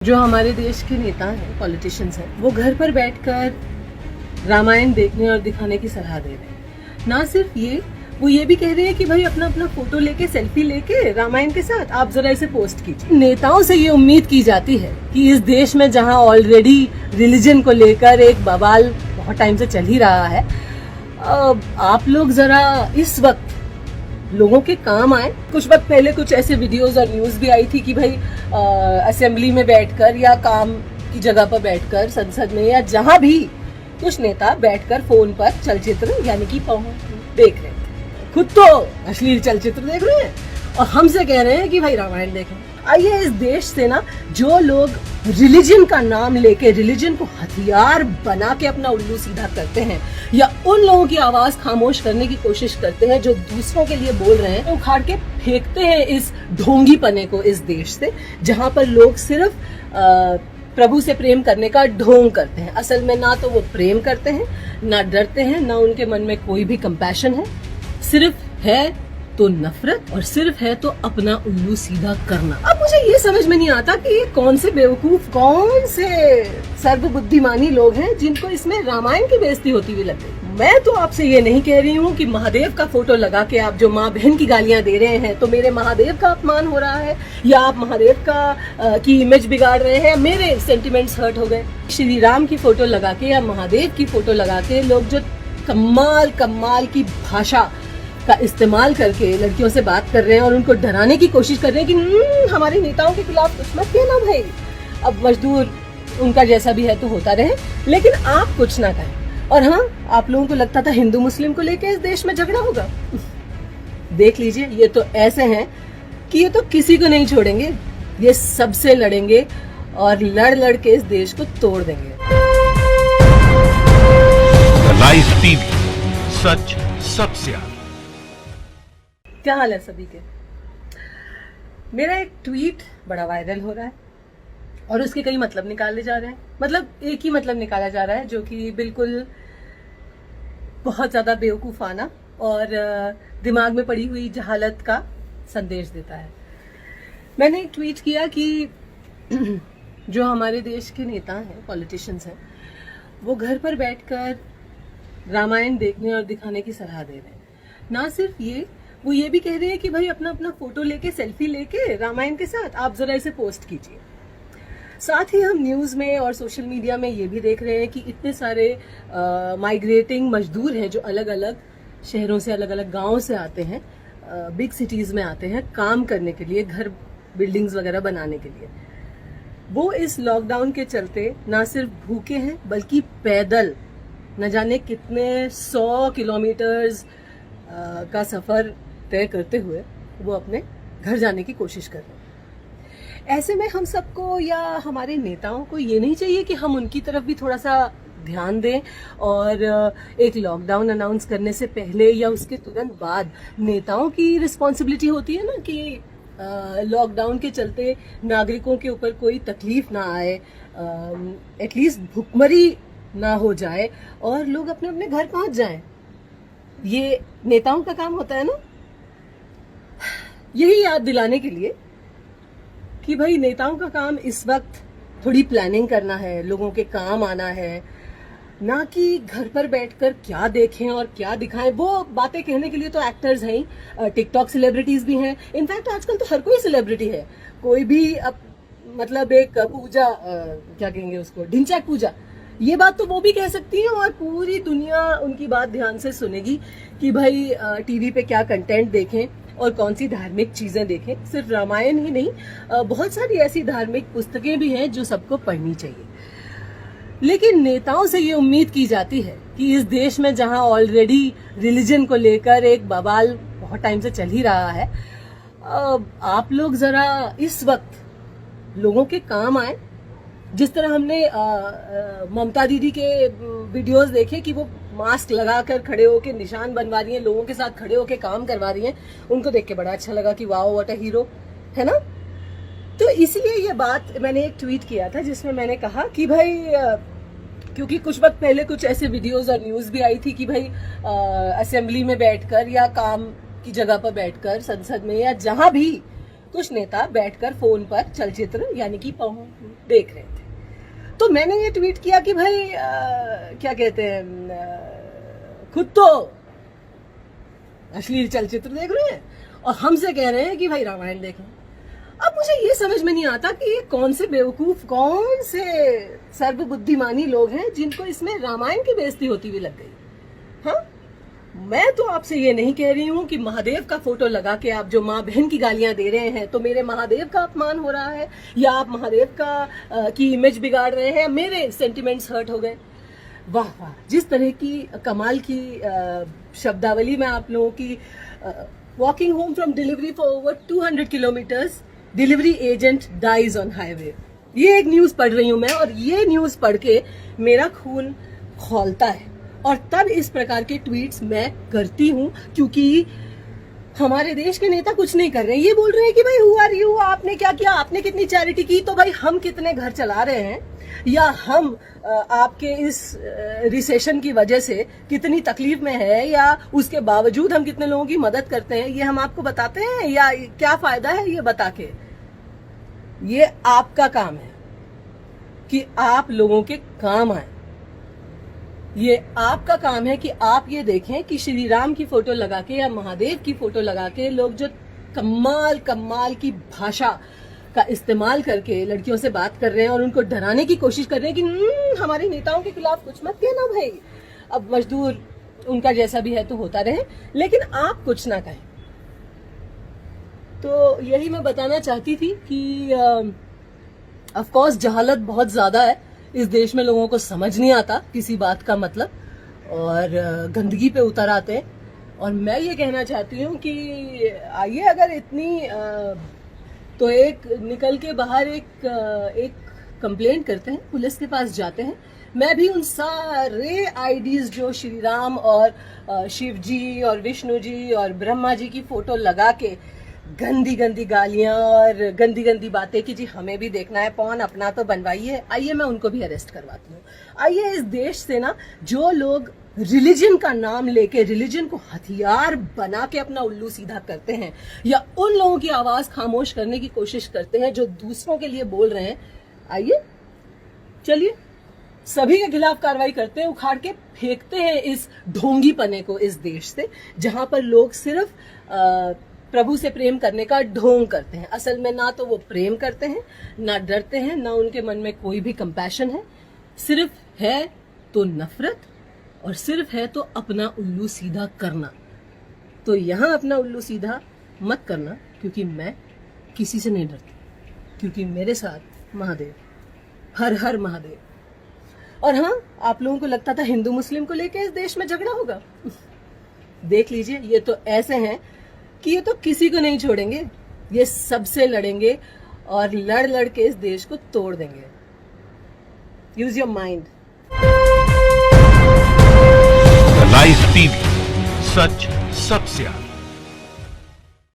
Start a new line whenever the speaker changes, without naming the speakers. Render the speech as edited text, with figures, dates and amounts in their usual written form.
जो हमारे देश के नेता हैं, पॉलिटिशियंस हैं, वो घर पर बैठकर रामायण देखने और दिखाने की सलाह दे रहे हैं। ना सिर्फ ये, वो ये भी कह रहे हैं कि भाई अपना अपना फोटो लेके, सेल्फी लेके रामायण के साथ आप जरा इसे पोस्ट कीजिए। नेताओं से ये उम्मीद की जाती है कि इस देश में जहां ऑलरेडी रिलीजन को लेकर एक बवाल बहुत टाइम से चल ही रहा है, आप लोग जरा इस वक्त लोगों के काम आए। कुछ वक्त पहले कुछ ऐसे वीडियोस और न्यूज भी आई थी कि भाई असेंबली में बैठकर या काम की जगह पर बैठकर, संसद में या जहां भी, कुछ नेता बैठकर फोन पर चलचित्र यानी कि देख रहे हैं। खुद तो अश्लील चलचित्र देख रहे हैं और हमसे कह रहे हैं कि भाई रामायण देखें। आइए इस देश से ना, जो लोग रिलीजन का नाम लेके रिलीजन को हथियार बना के अपना उल्लू सीधा करते हैं, या उन लोगों की आवाज खामोश करने की कोशिश करते हैं जो दूसरों के लिए बोल रहे हैं, तो उखाड़ के फेंकते हैं इस ढोंगी पने को इस देश से, जहां पर लोग सिर्फ प्रभु से प्रेम करने का ढोंग करते हैं। असल में ना तो वो प्रेम करते हैं, ना डरते हैं, ना उनके मन में कोई भी कंपैशन है। सिर्फ है तो नफरत, और सिर्फ है तो अपना उल्लू सीधा करना। अब मुझे ये समझ में नहीं आता कि ये कौन से बेवकूफ, कौन से सर्वबुद्धिमानी लोग हैं जिनको इसमें रामायण की बेइज्जती होती हुई लग गई। मैं तो आपसे ये नहीं कह रही हूँ कि महादेव का फोटो लगा के आप जो माँ बहन की गालियां दे रहे हैं तो मेरे महादेव का अपमान हो रहा है, या आप महादेव का की इमेज बिगाड़ रहे हैं, मेरे सेंटिमेंट्स हर्ट हो गए। श्री राम की फोटो लगा के या महादेव की फोटो लगा के लोग जो कमाल की भाषा का इस्तेमाल करके लड़कियों से बात कर रहे हैं और उनको डराने की कोशिश कर रहे हैं कि हमारे नेताओं के खिलाफ कुछ मत कहना भाई, अब मजदूर उनका जैसा भी है तो होता रहे, लेकिन आप कुछ ना कहें। और हाँ, आप लोगों को लगता था हिंदू मुस्लिम को लेके इस देश में झगड़ा होगा। देख लीजिए, ये तो ऐसे हैं कि ये तो किसी को नहीं छोड़ेंगे, ये सबसे लड़ेंगे और लड़ के इस देश को तोड़ देंगे।
लाइव टीवी, सच सबसे आगे।
क्या हाल है सभी के? मेरा एक ट्वीट बड़ा वायरल हो रहा है और उसके कई मतलब निकाले जा रहे हैं। मतलब एक ही मतलब निकाला जा रहा है जो कि बिल्कुल बहुत ज्यादा बेवकूफाना और दिमाग में पड़ी हुई जहालत का संदेश देता है। मैंने एक ट्वीट किया कि जो हमारे देश के नेता हैं, पॉलिटिशियंस हैं, वो घर पर बैठकर रामायण देखने और दिखाने की सलाह दे रहे हैं। ना सिर्फ ये, वो ये भी कह रहे हैं कि भाई अपना अपना फोटो लेके, सेल्फी लेके रामायण के साथ आप जरा इसे पोस्ट कीजिए। साथ ही हम न्यूज में और सोशल मीडिया में ये भी देख रहे हैं कि इतने सारे माइग्रेटिंग मजदूर हैं जो अलग अलग शहरों से, अलग अलग गांवों से आते हैं, बिग सिटीज में आते हैं काम करने के लिए, घर बिल्डिंग्स वगैरह बनाने के लिए। वो इस लॉकडाउन के चलते ना सिर्फ भूखे हैं बल्कि पैदल न जाने कितने 100 किलोमीटर्स का सफर तय करते हुए वो अपने घर जाने की कोशिश कर रहे हैं। ऐसे में हम सबको या हमारे नेताओं को ये नहीं चाहिए कि हम उनकी तरफ भी थोड़ा सा ध्यान दें, और एक लॉकडाउन अनाउंस करने से पहले या उसके तुरंत बाद नेताओं की रिस्पॉन्सिबिलिटी होती है ना कि लॉकडाउन के चलते नागरिकों के ऊपर कोई तकलीफ ना आए, एटलीस्ट भुखमरी ना हो जाए और लोग अपने अपने घर पहुंच जाएं। ये नेताओं का काम होता है ना, यही याद दिलाने के लिए कि भाई नेताओं का काम इस वक्त थोड़ी प्लानिंग करना है, लोगों के काम आना है, ना कि घर पर बैठकर क्या देखें और क्या दिखाएं। वो बातें कहने के लिए तो एक्टर्स हैं ही, टिकटॉक सेलिब्रिटीज भी हैं। इनफैक्ट आजकल तो हर कोई सेलिब्रिटी है, कोई भी मतलब एक पूजा, क्या कहेंगे उसको, ढिंचैक पूजा, ये बात तो वो भी कह सकती हैं और पूरी दुनिया उनकी बात ध्यान से सुनेगी कि भाई टीवी पे क्या कंटेंट देखें और कौन सी धार्मिक चीजें देखें। सिर्फ रामायण ही नहीं, बहुत सारी ऐसी धार्मिक पुस्तकें भी हैं जो सबको पढ़नी चाहिए। लेकिन नेताओं से ये उम्मीद की जाती है कि इस देश में जहां ऑलरेडी रिलीजन को लेकर एक बवाल बहुत टाइम से चल ही रहा है, आप लोग जरा इस वक्त लोगों के काम आए। जिस तरह हमने ममता दीदी के वीडियोस देखे कि वो मास्क लगाकर खड़े होकर निशान बनवा रही हैं, लोगों के साथ खड़े होकर काम करवा रही हैं, उनको देख के बड़ा अच्छा लगा कि वाओ व्हाट अ हीरो, है ना। तो इसलिए ये बात मैंने एक ट्वीट किया था जिसमें मैंने कहा कि भाई क्योंकि कुछ वक्त पहले कुछ ऐसे वीडियोस और न्यूज भी आई थी कि भाई असेंबली में बैठकर या काम की जगह पर बैठकर, संसद में या जहां भी कुछ नेता बैठकर फोन पर चलचित्र यानी कि देख रहे थे। तो मैंने ये ट्वीट किया कि भाई क्या कहते हैं, खुद तो अश्लील चलचित्र देख रहे हैं और हमसे कह रहे हैं कि भाई रामायण देखें। अब मुझे ये समझ में नहीं आता कि ये कौन से बेवकूफ, कौन से सर्वबुद्धिमानी लोग हैं जिनको इसमें रामायण की बेइज्जती होती हुई लग गई। हाँ, मैं तो आपसे ये नहीं कह रही हूँ कि महादेव का फोटो लगा के आप जो माँ बहन की गालियां दे रहे हैं तो मेरे महादेव का अपमान हो रहा है, या आप महादेव का की इमेज बिगाड़ रहे हैं, मेरे सेंटिमेंट्स हर्ट हो गए। वाह वाह, जिस तरह की कमाल की शब्दावली में आप लोगों की। Walking home from delivery for over 200 kilometres, delivery agent dies on highway. ये एक न्यूज पढ़ रही हूं मैं, और ये न्यूज पढ़ के मेरा खून खौलता है, और तब इस प्रकार के ट्वीट्स मैं करती हूं क्योंकि हमारे देश के नेता कुछ नहीं कर रहे हैं। ये बोल रहे हैं कि भाई हु आर यू, आपने क्या किया, आपने कितनी चैरिटी की, तो भाई हम कितने घर चला रहे हैं, या हम आपके इस रिसेशन की वजह से कितनी तकलीफ में है, या उसके बावजूद हम कितने लोगों की मदद करते हैं, ये हम आपको बताते हैं, या क्या फायदा है ये बता के। ये आपका काम है कि आप लोगों के काम आए। ये आपका काम है कि आप ये देखें कि श्री राम की फोटो लगा के या महादेव की फोटो लगा के लोग जो कमाल की भाषा का इस्तेमाल करके लड़कियों से बात कर रहे हैं और उनको डराने की कोशिश कर रहे हैं कि हमारे नेताओं के खिलाफ कुछ मत कहना भाई, अब मजदूर उनका जैसा भी है तो होता रहे, लेकिन आप कुछ ना कहें। तो यही मैं बताना चाहती थी कि ऑफ कोर्स जहालत बहुत ज्यादा है इस देश में, लोगों को समझ नहीं आता किसी बात का मतलब, और गंदगी पे उतर आते हैं। और मैं ये कहना चाहती हूँ कि आइए, अगर इतनी तो एक निकल के बाहर एक कंप्लेंट करते हैं, पुलिस के पास जाते हैं। मैं भी उन सारे आईडीज जो श्री राम और शिव जी और विष्णु जी और ब्रह्मा जी की फोटो लगा के गंदी गंदी गालियां और गंदी गंदी बातें कि जी हमें भी देखना है पॉन, अपना तो बनवाइए, आइए मैं उनको भी अरेस्ट करवाती हूँ। आइए, इस देश से ना जो लोग रिलीजन का नाम लेके रिलीजन को हथियार बना के अपना उल्लू सीधा करते हैं, या उन लोगों की आवाज खामोश करने की कोशिश करते हैं जो दूसरों के लिए बोल रहे हैं, आइए चलिए सभी के खिलाफ कार्रवाई करते हैं, उखाड़ के फेंकते हैं इस ढोंगी पने को इस देश से, जहां पर लोग सिर्फ प्रभु से प्रेम करने का ढोंग करते हैं। असल में ना तो वो प्रेम करते हैं, ना डरते हैं, ना उनके मन में कोई भी कंपैशन है, सिर्फ है तो नफरत, और सिर्फ है तो अपना उल्लू सीधा करना। तो यहां अपना उल्लू सीधा मत करना, क्योंकि मैं किसी से नहीं डरती, क्योंकि मेरे साथ महादेव, हर हर महादेव। और हाँ, आप लोगों को लगता था हिंदू मुस्लिम को लेकर इस देश में झगड़ा होगा, देख लीजिए, ये तो ऐसे हैं कि ये तो किसी को नहीं छोड़ेंगे, ये सबसे लड़ेंगे और लड़ लड़ के इस देश को तोड़ देंगे। Use your mind.
Live TV, सच सबसे आगे।